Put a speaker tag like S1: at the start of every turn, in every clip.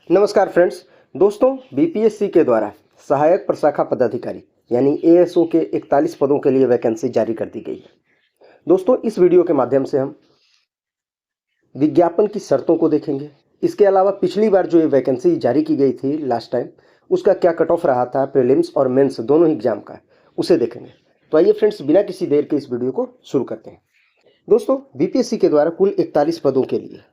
S1: नमस्कार फ्रेंड्स। दोस्तों, बीपीएससी के द्वारा सहायक प्रशाखा पदाधिकारी यानी एएसओ के 41 पदों के लिए वैकेंसी जारी कर दी गई है। दोस्तों, इस वीडियो के माध्यम से हम विज्ञापन की शर्तों को देखेंगे। इसके अलावा पिछली बार जो ये वैकेंसी जारी की गई थी लास्ट टाइम, उसका क्या कट ऑफ रहा था प्रीलिम्स और मेंस दोनों ही एग्जाम का, उसे देखेंगे। तो आइए फ्रेंड्स, बिना किसी देर के इस वीडियो को शुरू करते हैं। दोस्तों, बीपीएससी के द्वारा कुल 41 पदों के लिए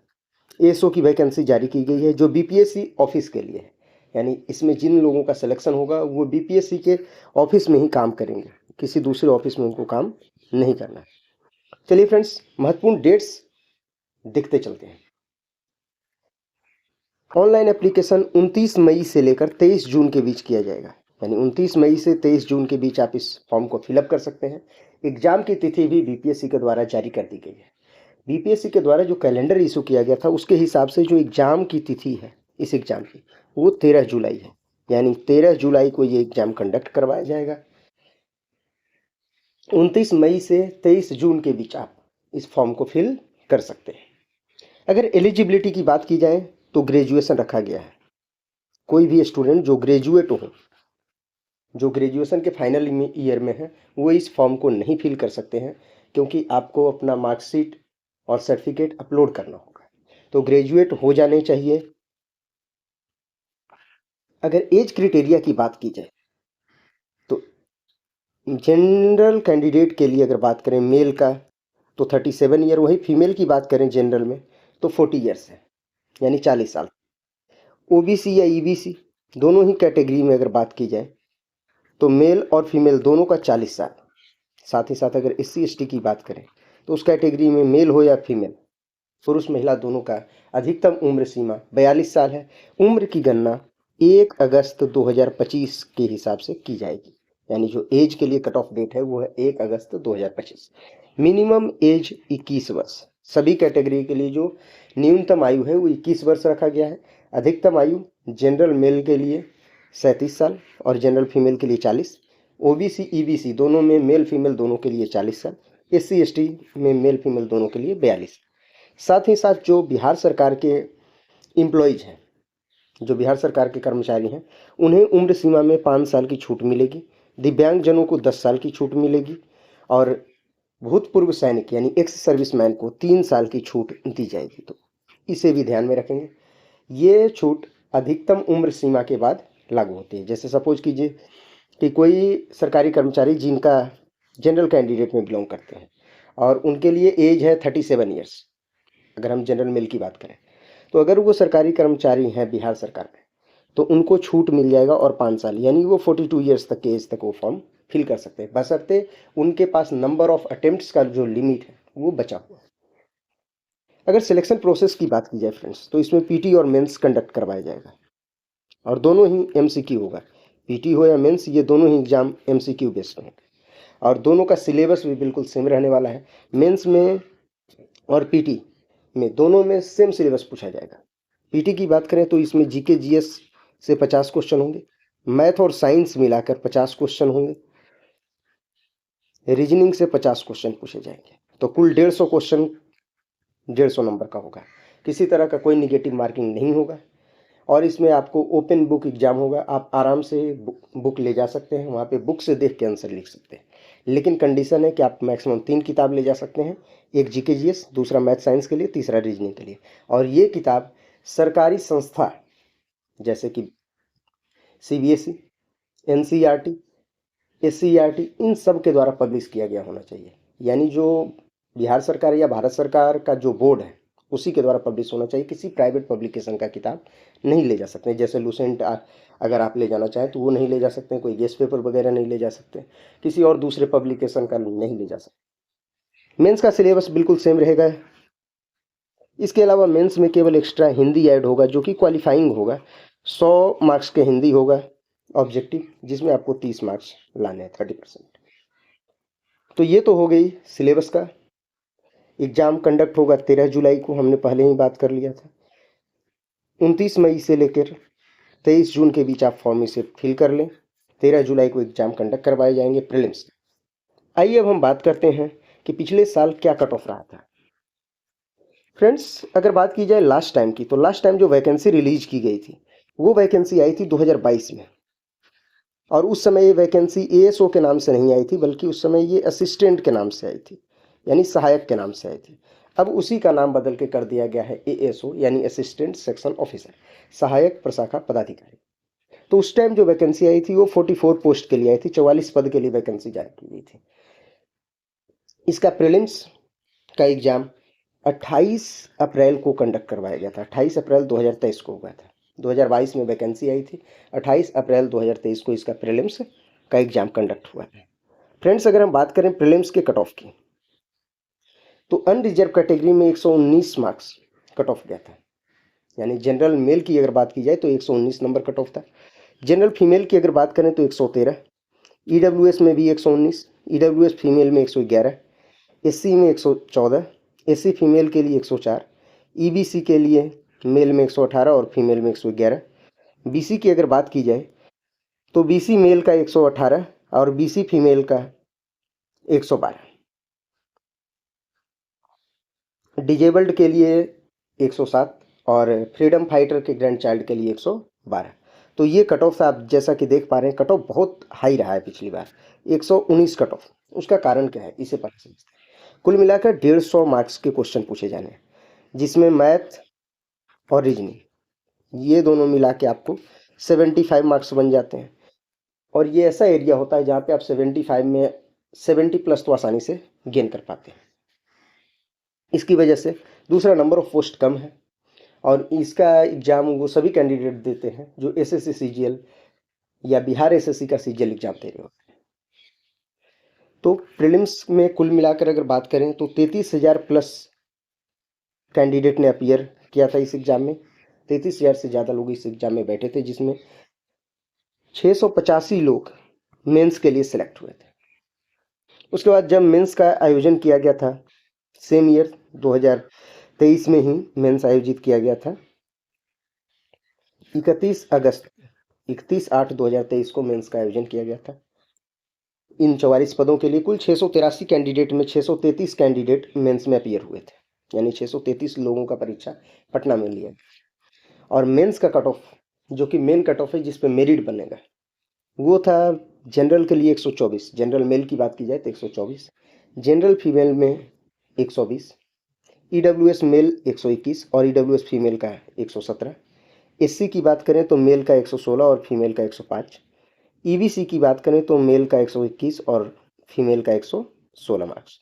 S1: एएसओ की वैकेंसी जारी की गई है, जो बीपीएससी ऑफिस के लिए है। यानी इसमें जिन लोगों का सिलेक्शन होगा वो बीपीएससी के ऑफिस में ही काम करेंगे, किसी दूसरे ऑफिस में उनको काम नहीं करना है। चलिए फ्रेंड्स, महत्वपूर्ण डेट्स देखते चलते हैं। ऑनलाइन एप्लीकेशन 29 मई से लेकर 23 जून के बीच किया जाएगा। यानी 29 मई से 23 जून के बीच आप इस फॉर्म को फिलअप कर सकते हैं। एग्जाम की तिथि भी बीपीएससी के द्वारा जारी कर दी गई है। बीपीएससी के द्वारा जो कैलेंडर इशू किया गया था, उसके हिसाब से जो एग्जाम की तिथि है इस एग्जाम की, वो 13 जुलाई है। यानी 13 जुलाई को ये एग्जाम कंडक्ट करवाया जाएगा। 29 मई से 23 जून के बीच आप इस फॉर्म को फिल कर सकते हैं। अगर एलिजिबिलिटी की बात की जाए तो ग्रेजुएशन रखा गया है। कोई भी स्टूडेंट जो ग्रेजुएट हो, जो ग्रेजुएशन के फाइनल ईयर में है, वो इस फॉर्म को नहीं फिल कर सकते हैं, क्योंकि आपको अपना मार्कशीट और सर्टिफिकेट अपलोड करना होगा। तो ग्रेजुएट हो जाने चाहिए। अगर एज क्राइटेरिया की बात की जाए तो जनरल कैंडिडेट के लिए अगर बात करें मेल का तो 37 ईयर, वही फीमेल की बात करें जनरल में तो 40 ईयर्स है, यानी 40 साल। ओबीसी या ईबीसी दोनों ही कैटेगरी में अगर बात की जाए तो मेल और फीमेल दोनों का 40 साल। साथ ही साथ अगर एससी एसटी की बात करें तो उस कैटेगरी में मेल हो या फीमेल, पुरुष महिला दोनों का अधिकतम उम्र सीमा 42 साल है। उम्र की गणना 1 अगस्त 2025 के हिसाब से की जाएगी। यानी जो एज के लिए कट ऑफ डेट है वो है 1 अगस्त 2025। मिनिमम एज 21 वर्ष। सभी कैटेगरी के लिए जो न्यूनतम आयु है वो 21 वर्ष रखा गया है। अधिकतम आयु जनरल मेल के लिए 37 साल और जनरल फीमेल के लिए 40। ओबीसी ईबीसी दोनों में मेल फीमेल दोनों के लिए 40 साल। एससी एसटी में मेल फीमेल दोनों के लिए 42। साथ ही साथ जो बिहार सरकार के एम्प्लॉयज हैं, जो बिहार सरकार के कर्मचारी हैं, उन्हें उम्र सीमा में 5 साल की छूट मिलेगी। दिव्यांगजनों को 10 साल की छूट मिलेगी और भूतपूर्व सैनिक यानी एक्स सर्विसमैन को 3 साल की छूट दी जाएगी। तो इसे भी ध्यान में रखेंगे। ये छूट अधिकतम उम्र सीमा के बाद लागू होती है। जैसे सपोज कीजिए कि कोई सरकारी कर्मचारी जिनका जनरल कैंडिडेट में बिलोंग करते हैं और उनके लिए एज है 37 ईयर्स, अगर हम जनरल मेल की बात करें, तो अगर वो सरकारी कर्मचारी हैं बिहार सरकार में तो उनको छूट मिल जाएगा और 5 साल, यानी वो 42 ईयर्स तक के एज तक वो फॉर्म फिल कर सकते हैं, बशर्ते उनके पास नंबर ऑफ अटेम्प्ट्स का जो लिमिट है वो बचा हुआ है। अगर सिलेक्शन प्रोसेस की बात की जाए फ्रेंड्स, तो इसमें पीटी और मेंस कंडक्ट करवाया जाएगा और दोनों ही एमसीक्यू होगा। पीटी हो या मेंस, ये दोनों ही एग्जाम एमसीक्यू बेस्ड होंगे और दोनों का सिलेबस भी बिल्कुल सेम रहने वाला है। मेंस में और पीटी में दोनों में सेम सिलेबस पूछा जाएगा। पीटी की बात करें तो इसमें जीके जीएस से 50 क्वेश्चन होंगे, मैथ और साइंस मिलाकर 50 क्वेश्चन होंगे, रीजनिंग से 50 क्वेश्चन पूछे जाएंगे। तो कुल 150 क्वेश्चन 150 नंबर का होगा। किसी तरह का कोई निगेटिव मार्किंग नहीं होगा और इसमें आपको ओपन बुक एग्जाम होगा। आप आराम से बुक ले जा सकते हैं, वहाँ पे बुक से देख के आंसर लिख सकते हैं। लेकिन कंडीशन है कि आप मैक्सिमम 3 किताब ले जा सकते हैं, एक जीके जीएस, दूसरा मैथ साइंस के लिए, तीसरा रीजनिंग के लिए। और ये किताब सरकारी संस्था जैसे कि सीबीएसई, एनसीईआरटी, एससीईआरटी, इन सब के द्वारा पब्लिश किया गया होना चाहिए। यानी जो बिहार सरकार या भारत सरकार का जो बोर्ड है उसी के द्वारा पब्लिश होना चाहिए। किसी प्राइवेट पब्लिकेशन का किताब नहीं ले जा सकते। जैसे लूसेंट अगर आप ले जाना चाहें तो वो नहीं ले जा सकते, कोई गेस्ट पेपर वगैरह नहीं ले जा सकते, किसी और दूसरे पब्लिकेशन का नहीं ले जा सकते। मेंस का सिलेबस बिल्कुल सेम रहेगा। इसके अलावा मेंस में केवल एक्स्ट्रा हिंदी ऐड होगा, जो कि क्वालिफाइंग होगा। 100 मार्क्स के हिंदी होगा ऑब्जेक्टिव, जिसमें आपको 30 मार्क्स लाने हैं, 30%। तो ये तो हो गई सिलेबस का। एग्जाम कंडक्ट होगा 13 जुलाई को, हमने पहले ही बात कर लिया था। 29 मई से लेकर 23 जून के बीच आप फॉर्म इसे फिल कर लें। 13 जुलाई को एग्जाम कंडक्ट करवाए जाएंगे प्रीलिम्स। आइए अब हम बात करते हैं कि पिछले साल क्या कट ऑफ रहा था। फ्रेंड्स अगर बात की जाए लास्ट टाइम की, तो लास्ट टाइम जो वैकेंसी रिलीज की गई थी वो वैकेंसी आई थी 2022 में। और उस समय ये वैकेंसी एएसओ के नाम से नहीं आई थी, बल्कि उस समय ये असिस्टेंट के नाम से आई थी, यानी सहायक के नाम से आई थी। अब उसी का नाम बदल के कर दिया गया है एएसओ, यानी असिस्टेंट सेक्शन ऑफिसर, सहायक प्रशाखा पदाधिकारी। तो उस टाइम जो वैकेंसी आई थी वो 44 पोस्ट के लिए आई थी, 44 पद के लिए वैकेंसी जारी की गई थी। इसका प्रीलिम्स का एग्जाम 28 अप्रैल को कंडक्ट करवाया गया था। 28 अप्रैल 2023 को हुआ था। 2022 में वैकेंसी आई थी, 28 अप्रैल 2023 को इसका प्रीलिम्स का एग्जाम कंडक्ट हुआ है। फ्रेंड्स अगर हम बात करें प्रीलिम्स के कट ऑफ की, तो अनरिजर्व कैटेगरी में 119 मार्क्स कट ऑफ गया था। यानी जनरल मेल की अगर बात की जाए तो 119 नंबर कट ऑफ था। जनरल फीमेल की अगर बात करें तो 113, ईडब्ल्यूएस में भी 119, ईडब्ल्यूएस फीमेल में 111, एससी में 114, एससी फीमेल के लिए 104, ईबीसी के लिए मेल में 118 और फीमेल में 111। बीसी की अगर बात की जाए तो बीसी मेल का 118 और बीसी फीमेल का 112, डिजेबल्ड के लिए 107 और फ्रीडम फाइटर के ग्रैंड चाइल्ड के लिए 112। तो ये कट ऑफ आप जैसा कि देख पा रहे हैं, कट ऑफ बहुत हाई रहा है पिछली बार, 119 कट ऑफ। उसका कारण क्या है इसे पता समझते हैं। कुल मिलाकर 150 मार्क्स के क्वेश्चन पूछे जाने हैं, जिसमें मैथ और रीजनिंग ये दोनों मिला के आपको 75 मार्क्स बन जाते हैं। और ये ऐसा एरिया होता है जहाँ पे आप 75 में 70 प्लस तो आसानी से गेन कर पाते हैं। इसकी वजह से दूसरा नंबर ऑफ पोस्ट कम है, और इसका एग्ज़ाम वो सभी कैंडिडेट देते हैं जो एसएससी सीजीएल या बिहार एसएससी का सीजीएल एग्ज़ाम दे रहे होते हैं। तो प्रीलिम्स में कुल मिलाकर अगर बात करें तो 33,000 प्लस कैंडिडेट ने अपीयर किया था इस एग्ज़ाम में। 33,000 से ज़्यादा लोग इस एग्ज़ाम में बैठे थे, जिसमें 685 लोग मेंस के लिए सिलेक्ट हुए थे। उसके बाद जब मेंस का आयोजन किया गया था, सेम ईयर 2023 में ही मेंस आयोजित किया गया था। 31/8/2023 को मेंस का आयोजन किया गया था। इन 44 पदों के लिए कुल 683 कैंडिडेट में 633 कैंडिडेट मेंस में अपीयर हुए थे, यानी 633 लोगों का परीक्षा पटना में लिया गया। और मेंस का कट ऑफ, जो कि मेन कट ऑफ है जिस पे मेरिट बनेगा, वो था जनरल के लिए 124, जनरल मेल की बात की जाए तो 124, जनरल फीमेल में 120, ईडब्ल्यूएस मेल 121 और ईडब्ल्यूएस फीमेल का 117, एससी की बात करें तो मेल का 116 और फीमेल का 105, ईबीसी की बात करें तो मेल का 121 और फीमेल का 116 मार्क्स।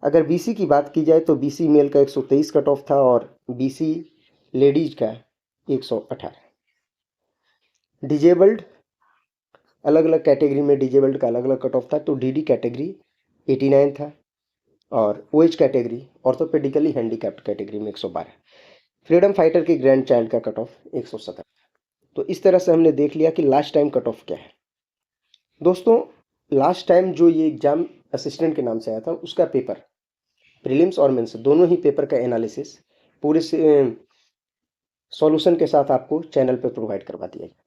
S1: अगर बीसी की बात की जाए तो बीसी मेल का 123 कट ऑफ था और बीसी लेडीज का 118। डिजेबल्ड अलग अलग कैटेगरी में डिजेबल्ड का अलग अलग कट ऑफ था। तो डीडी कैटेगरी 89 था और OH category orthopaedically handicapped category में 112। फ्रीडम फाइटर के ग्रैंड चाइल्ड का कट ऑफ 117। तो इस तरह से हमने देख लिया कि लास्ट टाइम कट ऑफ क्या है। दोस्तों लास्ट टाइम जो ये एग्ज़ाम असिस्टेंट के नाम से आया था, उसका पेपर प्रीलिम्स और मेंस दोनों ही पेपर का एनालिसिस पूरे सॉल्यूशन के साथ आपको चैनल पर प्रोवाइड करवा दिया गया।